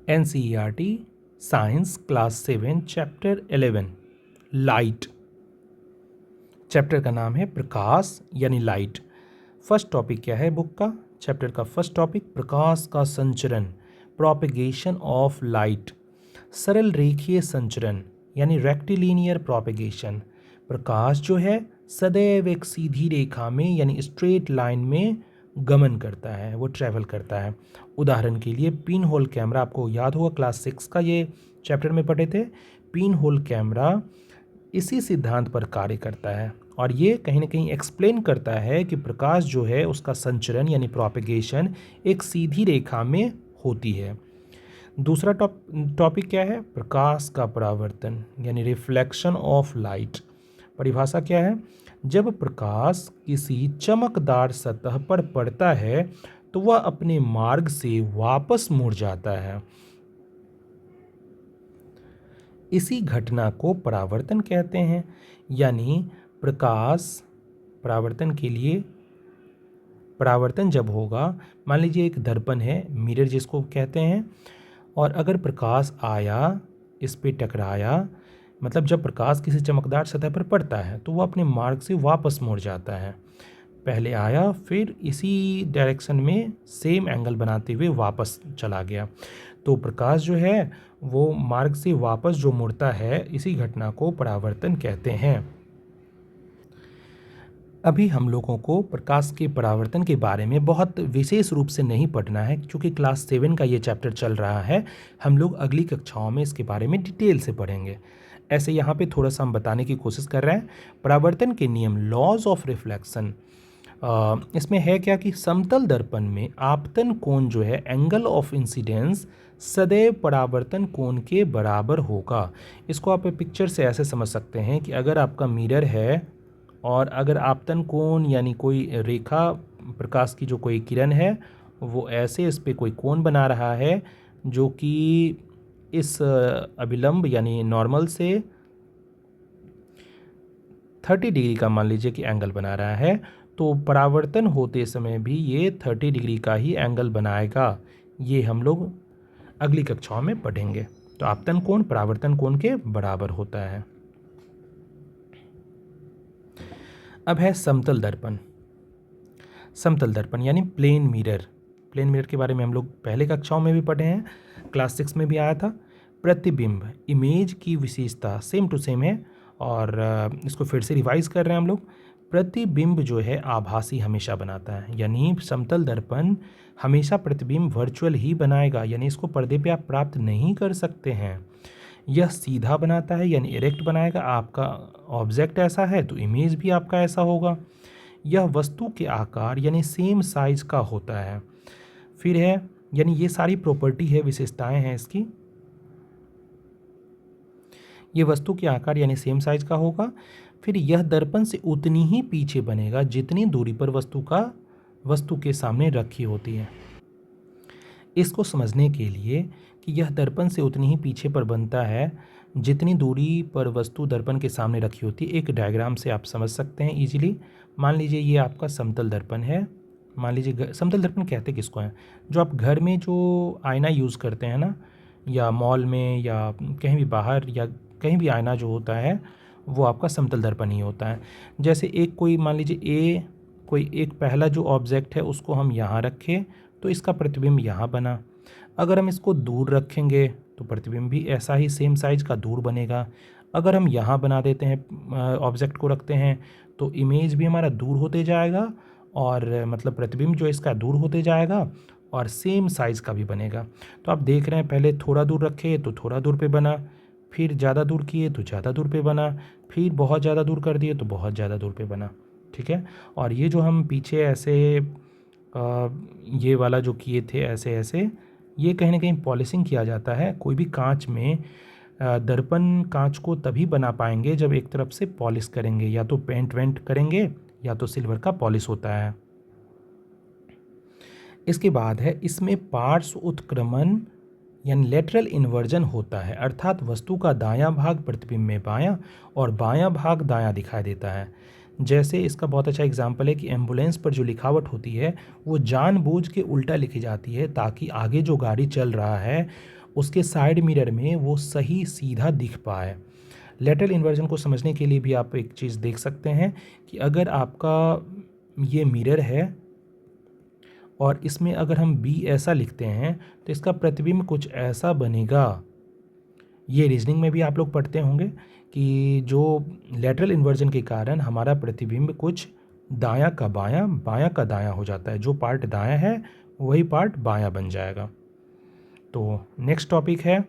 NCERT science class 7 chapter 11 light. Chapter का नाम है प्रकाश यानी लाइट। फर्स्ट टॉपिक क्या है बुक का? चैप्टर का फर्स्ट टॉपिक प्रकाश का संचरण, प्रोपेगेशन ऑफ लाइट। सरल रेखीय संचरण यानी रेक्टिलिनियर प्रोपेगेशन। प्रकाश जो है सदैव एक सीधी रेखा में यानी स्ट्रेट लाइन में गमन करता है, वो ट्रैवल करता है। उदाहरण के लिए पिन होल कैमरा, आपको याद होगा क्लास 6 का ये चैप्टर में पढ़े थे। पिन होल कैमरा इसी सिद्धांत पर कार्य करता है और ये कहीं ना कहीं एक्सप्लेन करता है कि प्रकाश जो है उसका संचरण यानी प्रोपेगेशन एक सीधी रेखा में होती है। दूसरा टॉपिक क्या है? प्रकाश का परावर्तन यानी रिफ्लेक्शन ऑफ लाइट। परिभाषा क्या है? जब प्रकाश किसी चमकदार सतह पर पड़ता है तो वह अपने मार्ग से वापस मुड़ जाता है। इसी घटना को परावर्तन कहते हैं। यानी प्रकाश परावर्तन के लिए, परावर्तन जब होगा, मान लीजिए एक दर्पण है, मिरर जिसको कहते हैं, और अगर प्रकाश आया, इस पे टकराया, मतलब जब प्रकाश किसी चमकदार सतह पर पड़ता है तो वह अपने मार्ग से वापस मुड़ जाता है। पहले आया फिर इसी डायरेक्शन में सेम एंगल बनाते हुए वापस चला गया। तो प्रकाश जो है वो मार्ग से वापस जो मुड़ता है, इसी घटना को परावर्तन कहते हैं। अभी हम लोगों को प्रकाश के परावर्तन के बारे में बहुत विशेष रूप से नहीं पढ़ना है, क्योंकि क्लास 7 का ये चैप्टर चल रहा है। हम लोग अगली कक्षाओं में इसके बारे में डिटेल से पढ़ेंगे। ऐसे यहाँ पे थोड़ा सा हम बताने की कोशिश कर रहे हैं। परावर्तन के नियम, लॉज ऑफ रिफ्लेक्शन, इसमें है क्या कि समतल दर्पण में आपतन कोण जो है, एंगल ऑफ इंसिडेंस, सदैव परावर्तन कोण के बराबर होगा। इसको आप पिक्चर से ऐसे समझ सकते हैं कि अगर आपका मिरर है और अगर आपतन कोण यानी कोई रेखा, प्रकाश की जो कोई किरण है वो ऐसे इस पे कोई कोण बना रहा है जो कि इस अभिलंब यानी नॉर्मल से 30 डिग्री का मान लीजिए कि एंगल बना रहा है, तो परावर्तन होते समय भी ये 30 डिग्री का ही एंगल बनाएगा। ये हम लोग अगली कक्षाओं में पढ़ेंगे। तो आपतन कोण परावर्तन कोण के बराबर होता है। अब है समतल दर्पण। समतल दर्पण यानी प्लेन मिरर। प्लेन मिरर के बारे में हम लोग पहले कक्षाओं में भी पढ़े हैं, क्लास 6 में भी आया था। प्रतिबिंब, इमेज की विशेषता सेम टू सेम है और इसको फिर से रिवाइज कर रहे हैं हम लोग। प्रतिबिंब जो है आभासी हमेशा बनाता है, यानी समतल दर्पण हमेशा प्रतिबिंब वर्चुअल ही बनाएगा, यानी इसको पर्दे पे आप प्राप्त नहीं कर सकते हैं। यह सीधा बनाता है यानी इरेक्ट बनाएगा। आपका ऑब्जेक्ट ऐसा है तो इमेज भी आपका ऐसा होगा। यह वस्तु के आकार यानी सेम साइज का होता है। फिर है, यानी ये सारी प्रॉपर्टी है, विशेषताएं हैं इसकी। ये वस्तु के आकार यानी सेम साइज का होगा। फिर यह दर्पण से उतनी ही पीछे बनेगा जितनी दूरी पर वस्तु के सामने रखी होती है। इसको समझने के लिए कि यह दर्पण से उतनी ही पीछे पर बनता है जितनी दूरी पर वस्तु दर्पण के सामने रखी होती है, एक डायग्राम से आप समझ सकते हैं इजीली। मान लीजिए ये आपका समतल दर्पण है। मान लीजिए समतल दर्पण कहते किसको हैं? जो आप घर में जो आईना यूज़ करते हैं ना, या मॉल में या कहीं भी बाहर, या कहीं भी आईना जो होता है वो आपका समतल दर्पण ही होता है। जैसे एक कोई मान लीजिए कोई एक पहला जो ऑब्जेक्ट है उसको हम यहाँ रखें तो इसका प्रतिबिंब यहाँ बना। अगर हम इसको दूर रखेंगे तो प्रतिबिंब भी ऐसा ही सेम साइज का दूर बनेगा। अगर हम यहाँ बना देते हैं, ऑब्जेक्ट को रखते हैं, तो इमेज भी हमारा दूर होते जाएगा और मतलब प्रतिबिंब जो इसका दूर होते जाएगा और सेम साइज़ का भी बनेगा। तो आप देख रहे हैं, पहले थोड़ा दूर रखे तो थोड़ा दूर पे बना, फिर ज़्यादा दूर किए तो ज़्यादा दूर पे बना, फिर बहुत ज़्यादा दूर कर दिए तो बहुत ज़्यादा दूर पे बना। ठीक है। और ये जो हम पीछे ऐसे ये वाला जो किए थे ऐसे ऐसे, ये कहीं ना कहीं पॉलिशिंग किया जाता है। कोई भी कांच में दर्पण कांच को तभी बना पाएंगे जब एक तरफ से पॉलिश करेंगे, या तो पेंट वेंट करेंगे या तो सिल्वर का पॉलिश होता है। इसके बाद है, इसमें पार्श्व उत्क्रमण यानी लेटरल इन्वर्जन होता है, अर्थात वस्तु का दायां भाग प्रतिबिंब में बायां और बायां भाग दायां दिखाई देता है। जैसे इसका बहुत अच्छा एग्जाम्पल है कि एम्बुलेंस पर जो लिखावट होती है वो जानबूझ के उल्टा लिखी जाती है ताकि आगे जो गाड़ी चल रहा है उसके साइड मिरर में वो सही सीधा दिख पाए। लेटरल इन्वर्जन को समझने के लिए भी आप एक चीज़ देख सकते हैं कि अगर आपका ये मिरर है और इसमें अगर हम बी ऐसा लिखते हैं तो इसका प्रतिबिंब कुछ ऐसा बनेगा। ये रीजनिंग में भी आप लोग पढ़ते होंगे कि जो लेटरल इन्वर्जन के कारण हमारा प्रतिबिंब कुछ दायां का बायां, बायां का दायां हो जाता है। जो पार्ट दायां है वही पार्ट बायां बन जाएगा। तो नेक्स्ट टॉपिक है,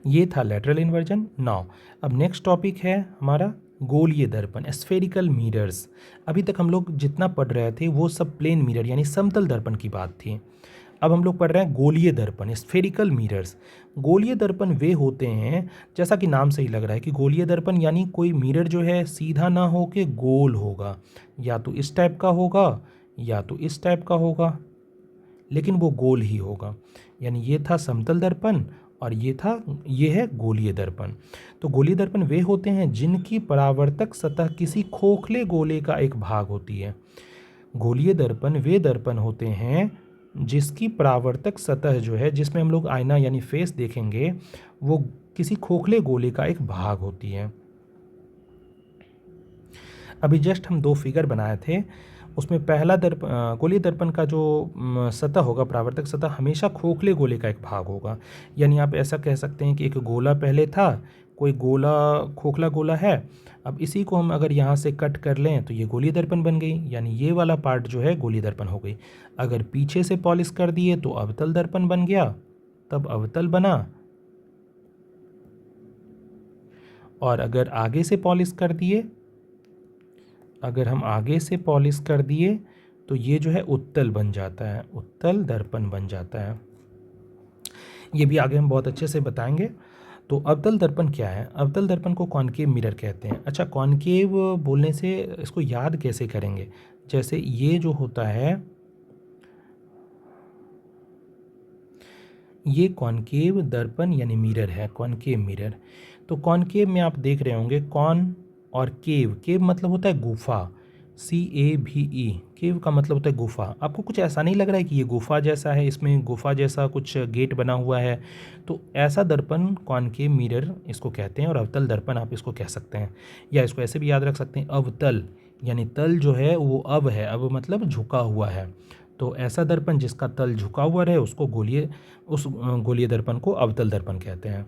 ये था लेटरल इन्वर्जन। नाउ अब नेक्स्ट टॉपिक है हमारा गोलीय दर्पण, स्फेरिकल मिरर्स। अभी तक हम लोग जितना पढ़ रहे थे वो सब प्लेन मिरर यानी समतल दर्पण की बात थी। अब हम लोग पढ़ रहे हैं गोलीय दर्पण, स्फेरिकल मिरर्स। गोलीय दर्पण वे होते हैं, जैसा कि नाम से ही लग रहा है कि गोलीय दर्पण यानी कोई मिरर जो है सीधा ना हो के गोल होगा, या तो इस टाइप का होगा या तो इस टाइप का होगा, लेकिन वो गोल ही होगा। यानी ये था समतल दर्पण और ये है गोलीय दर्पण। तो गोलीय दर्पण वे होते हैं जिनकी परावर्तक सतह किसी खोखले गोले का एक भाग होती है। गोलीय दर्पण वे दर्पण होते हैं जिसकी परावर्तक सतह जो है, जिसमें हम लोग आईना यानी फेस देखेंगे, वो किसी खोखले गोले का एक भाग होती है। अभी जस्ट हम 2 फिगर बनाए थे, उसमें पहला गोलीय दर्पण का जो सतह होगा, परावर्तक सतह, हमेशा खोखले गोले का एक भाग होगा। यानी आप ऐसा कह सकते हैं कि एक गोला पहले था, कोई गोला खोखला गोला है, अब इसी को हम अगर यहाँ से कट कर लें तो ये गोलीय दर्पण बन गई, यानी ये वाला पार्ट जो है गोलीय दर्पण हो गई। अगर पीछे से पॉलिश कर दिए तो अवतल दर्पण बन गया, तब अवतल बना, और अगर आगे से पॉलिश कर दिए, अगर हम आगे से पॉलिश कर दिए तो ये जो है उत्तल बन जाता है, उत्तल दर्पण बन जाता है। ये भी आगे हम बहुत अच्छे से बताएंगे। तो अवतल दर्पण क्या है? अवतल दर्पण को कॉनकेव मिरर कहते हैं। अच्छा, कॉनकेव बोलने से इसको याद कैसे करेंगे? जैसे ये जो होता है, ये कॉनकेव दर्पण यानी मिरर है, कॉनकेव मिरर। तो कॉनकेव में आप देख रहे होंगे कॉन और केव, केव मतलब होता है गुफा, CAVE, केव का मतलब होता है गुफा। आपको कुछ ऐसा नहीं लग रहा है कि ये गुफा जैसा है, इसमें गुफा जैसा कुछ गेट बना हुआ है? तो ऐसा दर्पण कॉनकेव मिरर इसको कहते हैं, और अवतल दर्पण आप इसको कह सकते हैं, या इसको ऐसे भी याद रख सकते हैं, अवतल यानी तल जो है वो अब है, अब मतलब झुका हुआ है। तो ऐसा दर्पण जिसका तल झुका हुआ रहे उसको गोलीय दर्पण को अवतल दर्पण कहते हैं।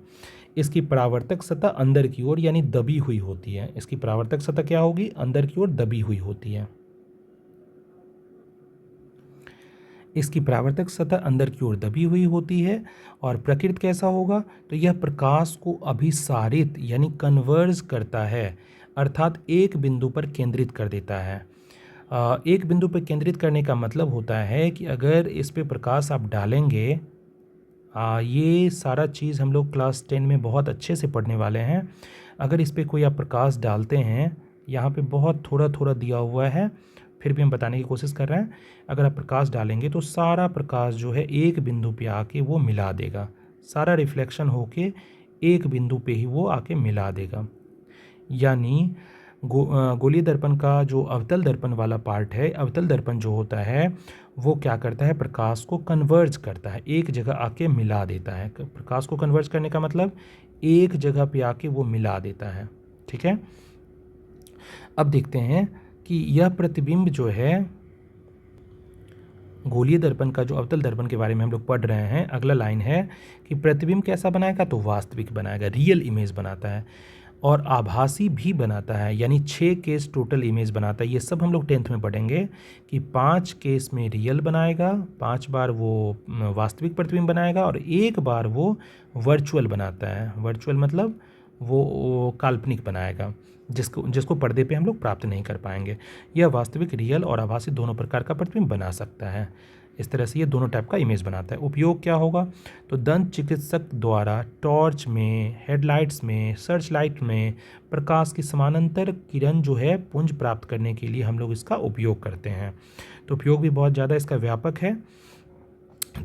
इसकी परावर्तक सतह अंदर की ओर यानी दबी हुई होती है। इसकी परावर्तक सतह क्या होगी? अंदर की ओर दबी हुई होती है। इसकी परावर्तक सतह अंदर की ओर दबी हुई होती है। और प्रकृति कैसा होगा? तो यह प्रकाश को अभिसारित यानी कन्वर्ज करता है, अर्थात एक बिंदु पर केंद्रित कर देता है। एक बिंदु पर केंद्रित करने का मतलब होता है कि अगर इस पे प्रकाश आप डालेंगे, ये सारा चीज़ हम लोग क्लास 10 में बहुत अच्छे से पढ़ने वाले हैं। अगर इस पे कोई आप प्रकाश डालते हैं, यहाँ पे बहुत थोड़ा थोड़ा दिया हुआ है, फिर भी हम बताने की कोशिश कर रहे हैं। अगर आप प्रकाश डालेंगे तो सारा प्रकाश जो है एक बिंदु पे आके वो मिला देगा, सारा रिफ्लेक्शन होके एक बिंदु पे ही वो आके मिला देगा। यानी गोलीय दर्पण का जो अवतल दर्पण वाला पार्ट है, अवतल दर्पण जो होता है वो क्या करता है? प्रकाश को कन्वर्ज करता है, एक जगह आके मिला देता है। प्रकाश को कन्वर्ज करने का मतलब एक जगह पे आके वो मिला देता है। ठीक है, अब देखते हैं कि यह प्रतिबिंब जो है गोलीय दर्पण का, जो अवतल दर्पण के बारे में हम लोग पढ़ रहे हैं, अगला लाइन है कि प्रतिबिंब कैसा बनाएगा? तो वास्तविक बनाएगा, रियल इमेज बनाता है, और आभासी भी बनाता है, यानी 6 केस टोटल इमेज बनाता है। ये सब हम लोग 10th में पढ़ेंगे कि 5 केस में रियल बनाएगा, 5 बार वो वास्तविक प्रतिबिंब बनाएगा, और 1 बार वो वर्चुअल बनाता है। वर्चुअल मतलब वो काल्पनिक बनाएगा, जिसको पर्दे पे हम लोग प्राप्त नहीं कर पाएंगे। यह वास्तविक, रियल और आभासी दोनों प्रकार का प्रतिबिंब बना सकता है। इस तरह से ये दोनों टाइप का इमेज बनाता है। उपयोग क्या होगा? तो दंत चिकित्सक द्वारा टॉर्च में, हेडलाइट्स में, सर्च लाइट में प्रकाश की समानांतर किरण जो है पुंज प्राप्त करने के लिए हम लोग इसका उपयोग करते हैं। तो उपयोग भी बहुत ज़्यादा इसका व्यापक है।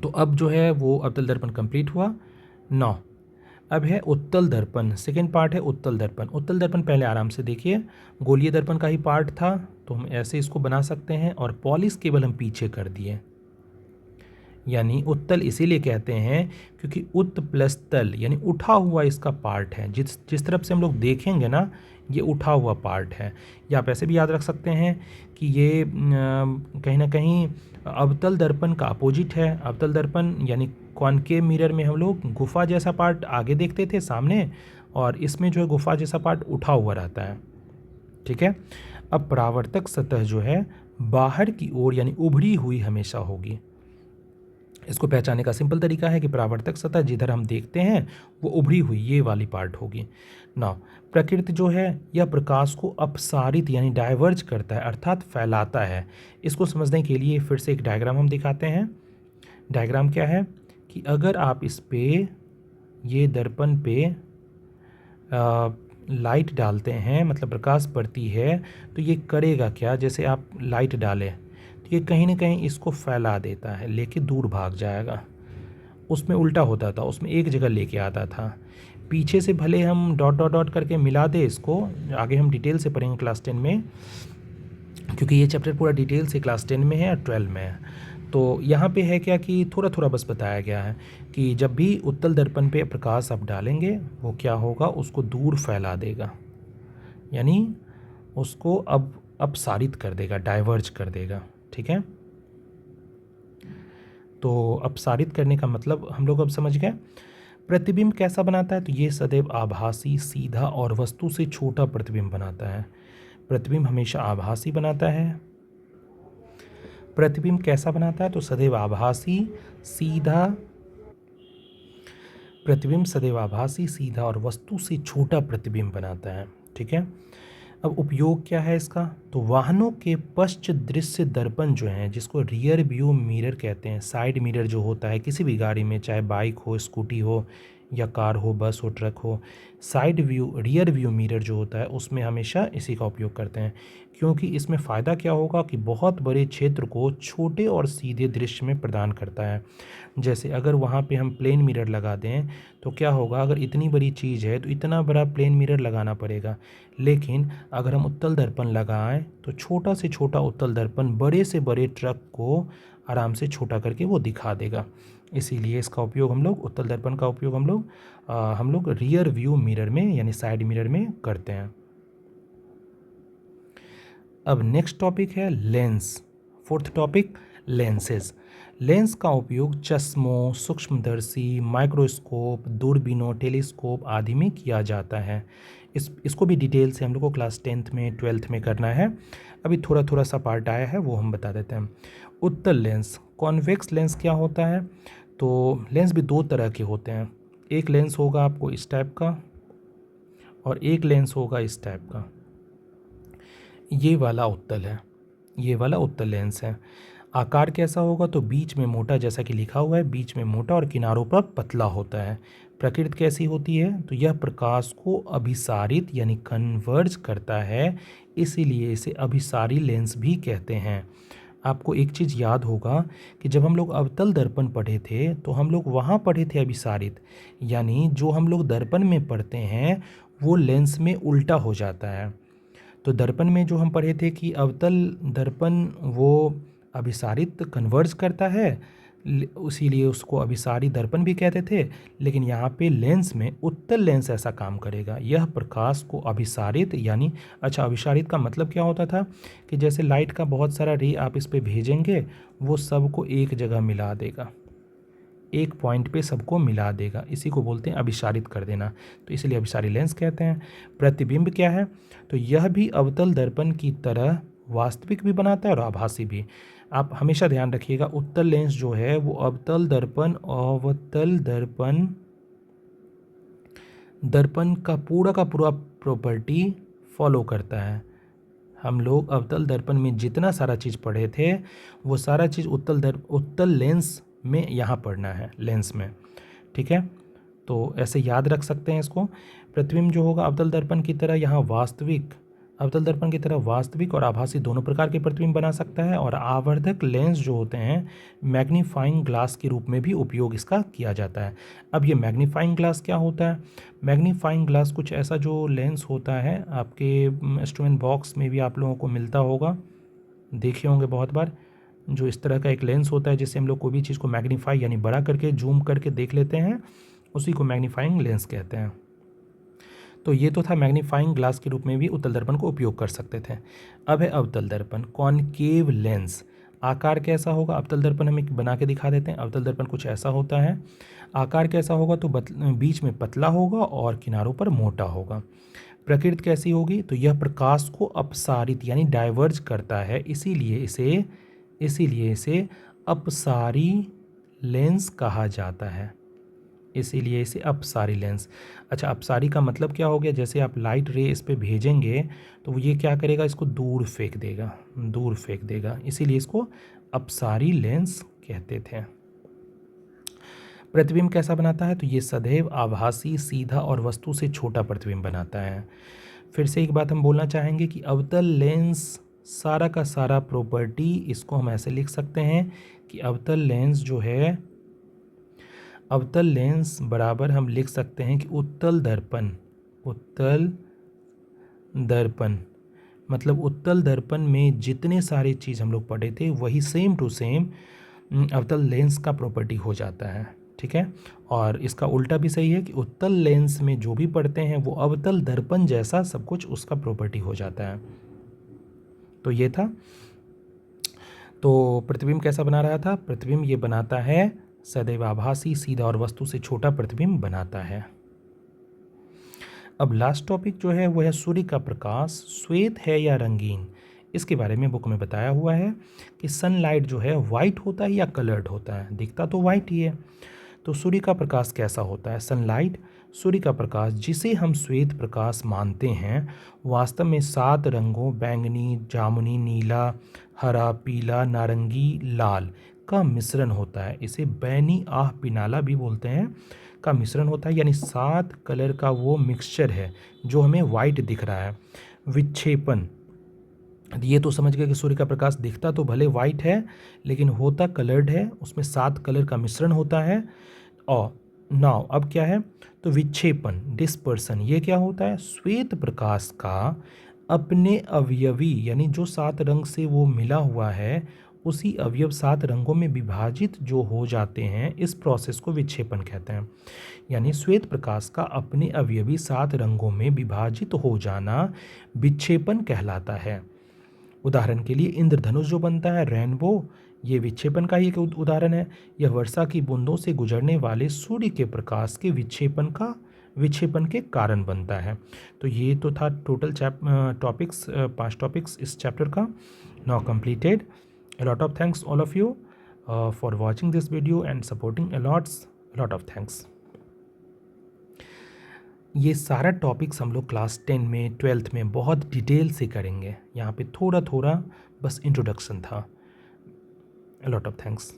तो अब जो है वो अवतल दर्पण कंप्लीट हुआ। 9 अब है उत्तल दर्पण, सेकेंड पार्ट है उत्तल दर्पण। उत्तल दर्पण पहले आराम से देखिए, गोलीय दर्पण का ही पार्ट था, तो हम ऐसे इसको बना सकते हैं, और पॉलिश केवल हम पीछे कर दिए। यानी उत्तल इसीलिए कहते हैं क्योंकि उत प्लस तल यानी उठा हुआ इसका पार्ट है। जिस जिस तरफ से हम लोग देखेंगे ना, ये उठा हुआ पार्ट है। या आप ऐसे भी याद रख सकते हैं कि ये कहीं ना कहीं अवतल दर्पण का अपोजिट है। अवतल दर्पण यानी कॉनकेव मिरर में हम लोग गुफा जैसा पार्ट आगे देखते थे सामने, और इसमें जो है गुफा जैसा पार्ट उठा हुआ रहता है। ठीक है। अब परावर्तक सतह जो है बाहर की ओर यानी उभरी हुई हमेशा होगी। इसको पहचानने का सिंपल तरीका है कि परावर्तक सतह जिधर हम देखते हैं वो उभरी हुई ये वाली पार्ट होगी ना। प्रकृति जो है यह प्रकाश को अपसारित यानी डाइवर्ज करता है, अर्थात फैलाता है। इसको समझने के लिए फिर से एक डायग्राम हम दिखाते हैं। डायग्राम क्या है कि अगर आप इस पे ये दर्पण पे लाइट डालते हैं, मतलब प्रकाश पड़ती है, तो ये करेगा क्या, जैसे आप लाइट डालें तो ये कहीं ना कहीं इसको फैला देता है, लेके दूर भाग जाएगा। उसमें उल्टा होता था, उसमें एक जगह लेके आता था। पीछे से भले हम डॉट डॉट डॉट करके मिला दे इसको, आगे हम डिटेल से पढ़ेंगे क्लास 10 में, क्योंकि ये चैप्टर पूरा डिटेल से क्लास 10 में है और 12 में है। तो यहाँ पे है क्या कि थोड़ा थोड़ा बस बताया गया है कि जब भी उत्तल दर्पण पे प्रकाश आप डालेंगे वो क्या होगा, उसको दूर फैला देगा, यानी उसको अब अपसारित कर देगा, डाइवर्ज कर देगा। ठीक है। तो अपसारित करने का मतलब हम लोग अब समझ गए। प्रतिबिंब कैसा बनाता है, तो ये सदैव आभासी, सीधा और वस्तु से छोटा प्रतिबिंब बनाता है। प्रतिबिंब हमेशा आभासी बनाता है। प्रतिबिंब कैसा बनाता है, तो सदैव आभासी, सीधा, प्रतिबिंब सदैव आभासी, सीधा और वस्तु से छोटा प्रतिबिंब बनाता है। ठीक है। अब उपयोग क्या है इसका, तो वाहनों के पश्च दृश्य दर्पण जो हैं, जिसको रियर व्यू मिरर कहते हैं, साइड मिरर जो होता है किसी भी गाड़ी में, चाहे बाइक हो, स्कूटी हो या कार हो, बस हो, ट्रक हो, side view rear view mirror जो होता है उसमें हमेशा इसी का उपयोग करते हैं। क्योंकि इसमें फ़ायदा क्या होगा कि बहुत बड़े क्षेत्र को छोटे और सीधे दृश्य में प्रदान करता है। जैसे अगर वहाँ पे हम प्लेन मिरर लगा दें तो क्या होगा, अगर इतनी बड़ी चीज़ है तो इतना बड़ा प्लेन मिरर लगाना पड़ेगा, लेकिन अगर हम उत्तल दर्पण लगाएं तो छोटा से छोटा उत्तल दर्पण बड़े से बड़े ट्रक को आराम से छोटा करके वो दिखा देगा। इसीलिए इसका उपयोग हम लोग, उत्तल दर्पण का उपयोग हम लोग रियर व्यू मिरर में यानी साइड मिरर में करते हैं। अब नेक्स्ट टॉपिक है lens. Fourth topic lenses. Lens का उपयोग चश्मों, सूक्ष्मदर्शी, माइक्रोस्कोप, दूरबीनों, टेलीस्कोप आदि में किया जाता है। इसको भी डिटेल से हम लोग को क्लास 10th में 12th में करना है। अभी थोड़ा थोड़ा सा पार्ट आया है वो हम बता देते हैं। उत्तल लेंस, कॉन्वेक्स लेंस क्या होता है, तो लेंस भी दो तरह के होते हैं। एक लेंस होगा आपको इस टाइप का और एक लेंस होगा इस टाइप का। ये वाला उत्तल है, ये वाला उत्तल लेंस है। आकार कैसा होगा, तो बीच में मोटा, जैसा कि लिखा हुआ है बीच में मोटा और किनारों पर पतला होता है। प्रकृति कैसी होती है, तो यह प्रकाश को अभिसारित यानी कन्वर्ज करता है, इसीलिए इसे अभिसारी लेंस भी कहते हैं। आपको एक चीज़ याद होगा कि जब हम लोग अवतल दर्पण पढ़े थे तो हम लोग वहाँ पढ़े थे अभिसारित, यानी जो हम लोग दर्पण में पढ़ते हैं वो लेंस में उल्टा हो जाता है। तो दर्पण में जो हम पढ़े थे कि अवतल दर्पण वो अभिसारित कन्वर्ज करता है, इसीलिए उसको अभिसारी दर्पण भी कहते थे। लेकिन यहाँ पे लेंस में उत्तल लेंस ऐसा काम करेगा, यह प्रकाश को अभिसारित यानी, अच्छा अभिसारित का मतलब क्या होता था कि जैसे लाइट का बहुत सारा रे आप इस पे भेजेंगे, वो सबको एक जगह मिला देगा, एक पॉइंट पे सबको मिला देगा, इसी को बोलते हैं अभिसारित कर देना, तो इसलिए अभिसारी लेंस कहते हैं। प्रतिबिंब क्या है, तो यह भी अवतल दर्पण की तरह वास्तविक भी बनाता है और आभासी भी। आप हमेशा ध्यान रखिएगा, उत्तल लेंस जो है वो अवतल दर्पण दर्पण का पूरा प्रॉपर्टी फॉलो करता है। हम लोग अवतल दर्पण में जितना सारा चीज़ पढ़े थे वो सारा चीज़ उत्तल लेंस में यहाँ पढ़ना है, लेंस में। ठीक है, तो ऐसे याद रख सकते हैं इसको। प्रतिबिंब जो होगा अवतल दर्पण की तरह यहाँ अवतल दर्पण की तरह वास्तविक और आभासी दोनों प्रकार के प्रतिबिंब बना सकता है। और आवर्धक लेंस जो होते हैं मैग्नीफाइंग ग्लास के रूप में भी उपयोग इसका किया जाता है। अब ये मैग्नीफाइंग ग्लास क्या होता है, मैग्नीफाइंग ग्लास कुछ ऐसा जो लेंस होता है, आपके इंस्ट्रूमेंट बॉक्स में भी आप लोगों को मिलता होगा, देखे होंगे बहुत बार। जो इस तरह का एक लेंस होता है जिससे हम लोग कोई भी चीज़ को मैग्नीफाई यानी बड़ा करके जूम करके देख लेते हैं, उसी को मैग्नीफाइंग लेंस कहते हैं। तो ये तो था मैग्नीफाइंग ग्लास के रूप में भी उत्तल दर्पण को उपयोग कर सकते थे। अब है अवतल दर्पण, कॉनकेव लेंस। आकार कैसा होगा? अवतल दर्पण हम एक बना के दिखा देते हैं। अवतल दर्पण कुछ ऐसा होता है। आकार कैसा होगा? तो बीच में पतला होगा और किनारों पर मोटा होगा। प्रकृति कैसी होगी? तो यह प्रकाश को अपसारित यानी डाइवर्ज करता है, इसीलिए इसे अपसारी लेंस कहा जाता है। इसीलिए इसे अपसारी लेंस। अच्छा, अपसारी का मतलब क्या हो गया? जैसे आप लाइट रे इस पे भेजेंगे तो ये क्या करेगा? इसको दूर फेंक देगा, इसीलिए इसको अपसारी लेंस कहते थे। प्रतिबिंब कैसा बनाता है? तो ये सदैव आभासी, सीधा और वस्तु से छोटा प्रतिबिंब बनाता है। फिर से एक बात हम बोलना चाहेंगे कि अवतल लेंस सारा का सारा प्रॉपर्टी, इसको हम ऐसे लिख सकते हैं कि अवतल लेंस बराबर हम लिख सकते हैं कि उत्तल दर्पण मतलब उत्तल दर्पण में जितने सारे चीज़ हम लोग पढ़े थे वही सेम टू सेम अवतल लेंस का प्रॉपर्टी हो जाता है। ठीक है, और इसका उल्टा भी सही है कि उत्तल लेंस में जो भी पढ़ते हैं वो अवतल दर्पण जैसा सब कुछ उसका प्रॉपर्टी हो जाता है। तो ये था। तो प्रतिबिंब कैसा बना रहा था? प्रतिबिंब ये बनाता है सदैव आभासी, सीधा और वस्तु से छोटा प्रतिबिंब बनाता है। अब लास्ट टॉपिक जो है वो है सूर्य का प्रकाश श्वेत है या रंगीन। इसके बारे में बुक में बताया हुआ है कि सनलाइट जो है वाइट होता है या कलर्ड होता है। दिखता तो वाइट ही है। तो सूर्य का प्रकाश कैसा होता है? सनलाइट, सूर्य का प्रकाश जिसे हम श्वेत प्रकाश मानते हैं, वास्तव में 7 रंगों बैंगनी, जामुनी, नीला, हरा, पीला, नारंगी, लाल का मिश्रण होता है। इसे बैनी आह पिनाला भी बोलते हैं, का मिश्रण होता है। यानी 7 कलर का वो मिक्सचर है जो हमें वाइट दिख रहा है। विक्षेपण, ये तो समझ गए कि सूर्य का प्रकाश दिखता तो भले वाइट है लेकिन होता कलर्ड है, उसमें 7 कलर का मिश्रण होता है। और नाउ अब क्या है? तो विक्षेपण, डिस्पर्सन, ये क्या होता है? श्वेत प्रकाश का अपने अवयवी यानी जो 7 रंग से वो मिला हुआ है उसी अवयव 7 रंगों में विभाजित जो हो जाते हैं, इस प्रोसेस को विक्षेपण कहते हैं। यानी श्वेत प्रकाश का अपने अवयवी 7 रंगों में विभाजित हो जाना विक्षेपण कहलाता है। उदाहरण के लिए इंद्रधनुष जो बनता है, रेनबो, ये विक्षेपण का ही एक उदाहरण है। यह वर्षा की बूंदों से गुजरने वाले सूर्य के प्रकाश के विक्षेपण के कारण बनता है। तो ये तो था टोटल 5 टॉपिक्स इस चैप्टर का। Now completed. A lot of thanks all of you for watching this video and supporting a lot of thanks. ये सारा टॉपिक्स हम लोग क्लास 10 में 12th में बहुत डिटेल से करेंगे। यहाँ पे थोड़ा थोड़ा बस इंट्रोडक्शन था। A lot of thanks.